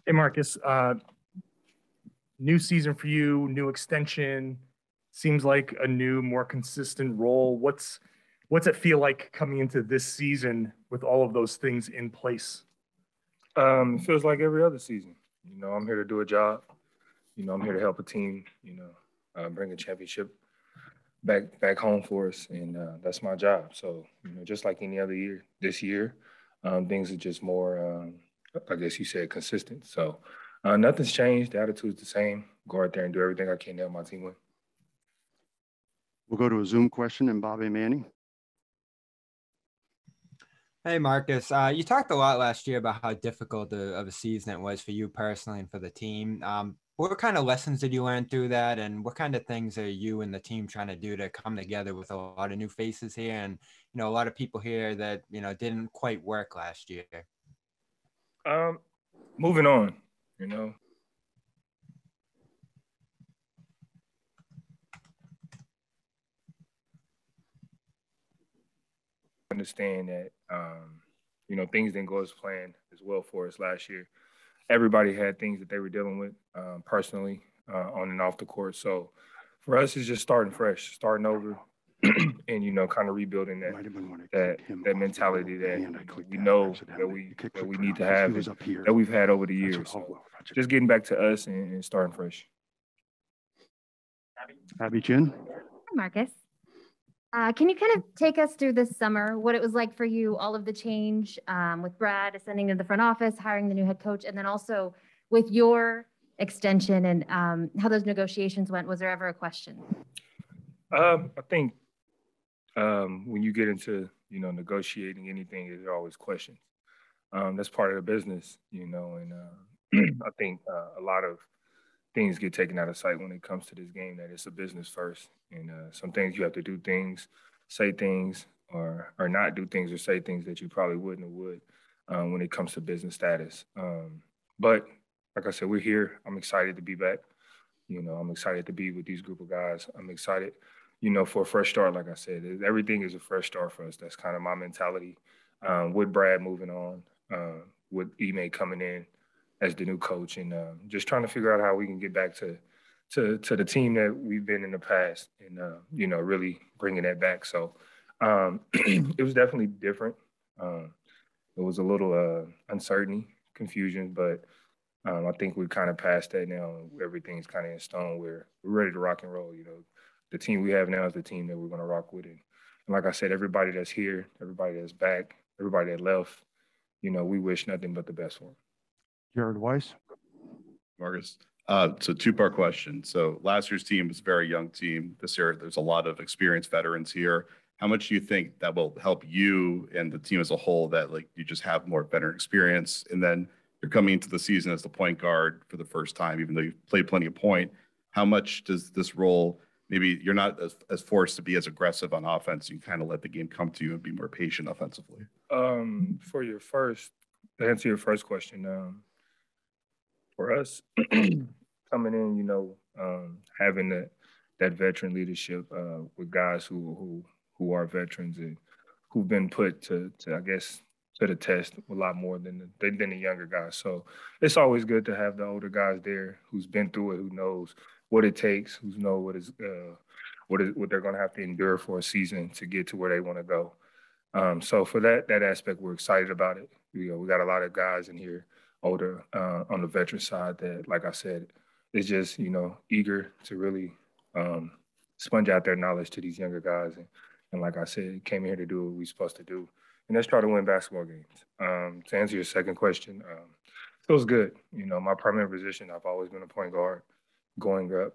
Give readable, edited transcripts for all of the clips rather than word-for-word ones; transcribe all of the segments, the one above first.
Hey, Marcus, new season for you, new extension, seems like a new, more consistent role. What's it feel like coming into this season with all of those things in place? It feels like every other season. I'm here to do a job. I'm here to help a team, bring a championship back home for us, and that's my job. So, just like any other year, this year, things are just more, I guess you said, consistent. So, nothing's changed. The attitude's the same. Go out there and do everything I can to help my team win. We'll go to a Zoom question and Bobby Manning. Hey, Marcus, you talked a lot last year about how difficult of a season it was for you personally and for the team. What kind of lessons did you learn through that? And what kind of things are you and the team trying to do to come together with a lot of new faces here and, a lot of people here that, didn't quite work last year? Moving on, understand that, things didn't go as planned as well for us last year. Everybody had things that they were dealing with personally on and off the court. So for us, it's just starting fresh, starting over, and kind of rebuilding that mentality that we know that we need to have and that we've had over the years. So just getting back to us and starting fresh. Abby Chin. Hi, Marcus. Can you kind of take us through this summer, what it was like for you, all of the change with Brad ascending to the front office, hiring the new head coach, and then also with your extension and how those negotiations went? Was there ever a question? I think when you get into, negotiating anything, there are always questions. That's part of the business, and I think a lot of things get taken out of sight when it comes to this game, that it's a business first. And some things you have to do things, say things, or not do things or say things that you probably wouldn't or would when it comes to business status. But like I said, we're here. I'm excited to be back. I'm excited to be with these group of guys. I'm excited, for a fresh start. Like I said, everything is a fresh start for us. That's kind of my mentality. With Brad moving on, with Ime coming in as the new coach, and just trying to figure out how we can get back to the team that we've been in the past, and really bringing that back. So it was definitely different. It was a little uncertainty, confusion, but I think we're kind of past that now. Everything's kind of in stone. We're ready to rock and roll. The team we have now is the team that we're going to rock with. And like I said, everybody that's here, everybody that's back, everybody that left, we wish nothing but the best for them. Jared Weiss. Marcus, it's a two-part question. So last year's team was a very young team. This year, there's a lot of experienced veterans here. How much do you think that will help you and the team as a whole, that you just have more veteran experience? And then you're coming into the season as the point guard for the first time, even though you've played plenty of point. How much does this role, maybe you're not as forced to be as aggressive on offense, you kind of let the game come to you and be more patient offensively? To answer your first question, for us, coming in, having that veteran leadership with guys who are veterans and who've been put to I guess, to the test a lot more than the younger guys. So it's always good to have the older guys there who's been through it, who knows what it takes, who know what they're going to have to endure for a season to get to where they want to go. So for that aspect, we're excited about it. We got a lot of guys in here, older on the veteran side, that, like I said, is just, eager to really sponge out their knowledge to these younger guys. And like I said, came here to do what we're supposed to do, and let's try to win basketball games. To answer your second question, it feels good. My primary position, I've always been a point guard going up.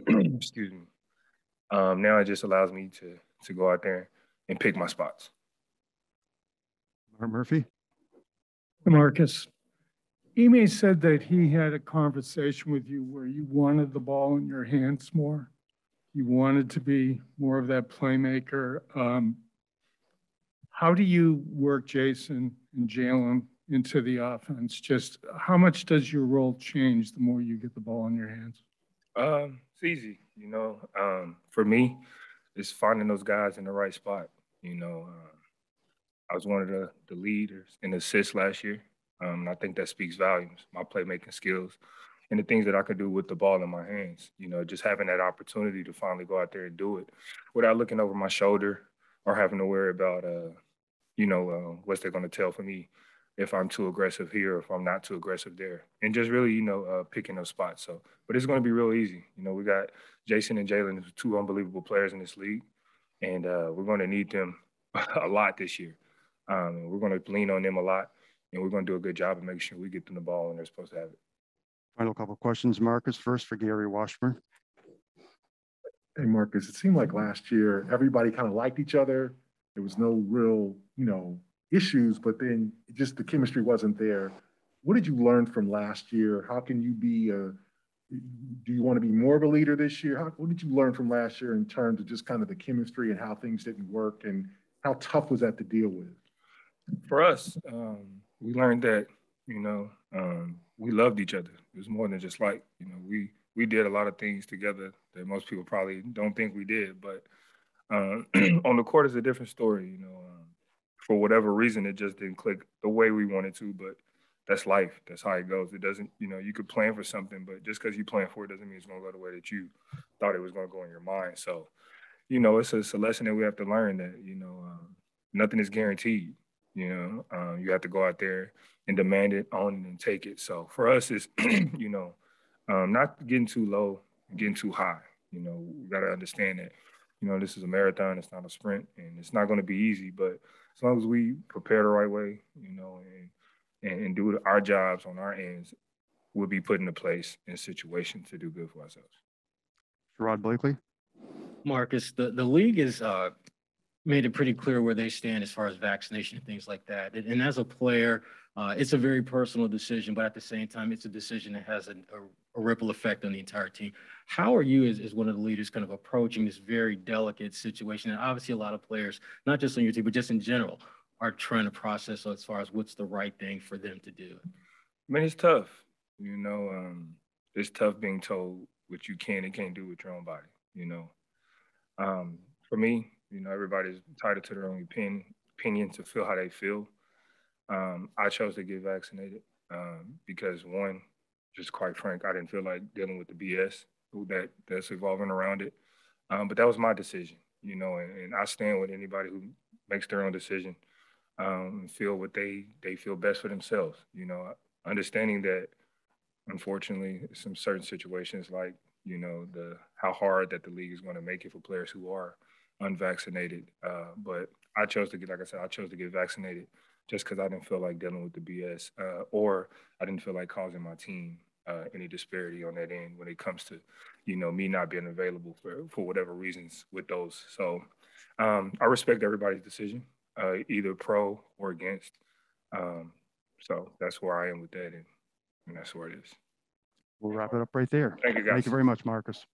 Excuse me. Now it just allows me to go out there and pick my spots. Mark Murphy. Marcus, Ime said that he had a conversation with you where you wanted the ball in your hands more. You wanted to be more of that playmaker. How do you work Jayson and Jaylen into the offense? Just how much does your role change the more you get the ball in your hands? It's easy, for me, it's finding those guys in the right spot. I was one of the leaders in assists last year. And I think that speaks volumes, my playmaking skills and the things that I could do with the ball in my hands. You know, just having that opportunity to finally go out there and do it without looking over my shoulder or having to worry about, what's they going to tell for me if I'm too aggressive here or if I'm not too aggressive there. And just really, picking those spots. So, but it's going to be real easy. You know, we got Jayson and Jaylen, two unbelievable players in this league, and we're going to need them a lot this year. We're going to lean on them a lot, and we're going to do a good job of making sure we get them the ball when they're supposed to have it. Final couple of questions, Marcus. First for Gary Washburn. Hey, Marcus, it seemed like last year everybody kind of liked each other. There was no real, issues, but then just the chemistry wasn't there. What did you learn from last year? How can you be do you want to be more of a leader this year? What did you learn from last year in terms of just kind of the chemistry and how things didn't work, and how tough was that to deal with? For us, we learned that, we loved each other. It was more than just like, we did a lot of things together that most people probably don't think we did, but on the court is a different story, for whatever reason, it just didn't click the way we wanted to, but that's life. That's how it goes. It doesn't, you could plan for something, but just because you plan for it doesn't mean it's going to go the way that you thought it was going to go in your mind. So, it's a lesson that we have to learn that, nothing is guaranteed. You have to go out there and demand it, own it, and take it. So for us, it's, not getting too low, getting too high. We got to understand that, this is a marathon. It's not a sprint, and it's not going to be easy. But as long as we prepare the right way, and do our jobs on our ends, we'll be put into place in situations to do good for ourselves. Rod Blakely. Marcus, the league has made it pretty clear where they stand as far as vaccination and things like that. And as a player, it's a very personal decision, but at the same time, it's a decision that has a ripple effect on the entire team. How are you as one of the leaders kind of approaching this very delicate situation? And obviously a lot of players, not just on your team, but just in general, are trying to process as far as what's the right thing for them to do. I mean, it's tough. It's tough being told what you can and can't do with your own body, For me, everybody's entitled to their own opinion to feel how they feel. I chose to get vaccinated because, one, just quite frank, I didn't feel like dealing with the BS that's evolving around it. But that was my decision, and I stand with anybody who makes their own decision and feel what they feel best for themselves. Understanding that, unfortunately, some certain situations like, how hard that the league is going to make it for players who are unvaccinated. But I chose to get vaccinated just because I didn't feel like dealing with the BS or I didn't feel like causing my team any disparity on that end when it comes to, me not being available for whatever reasons with those. So I respect everybody's decision, either pro or against. So that's where I am with that, and that's where it is. We'll wrap it up right there. Thank you, guys. Thank you very much, Marcus.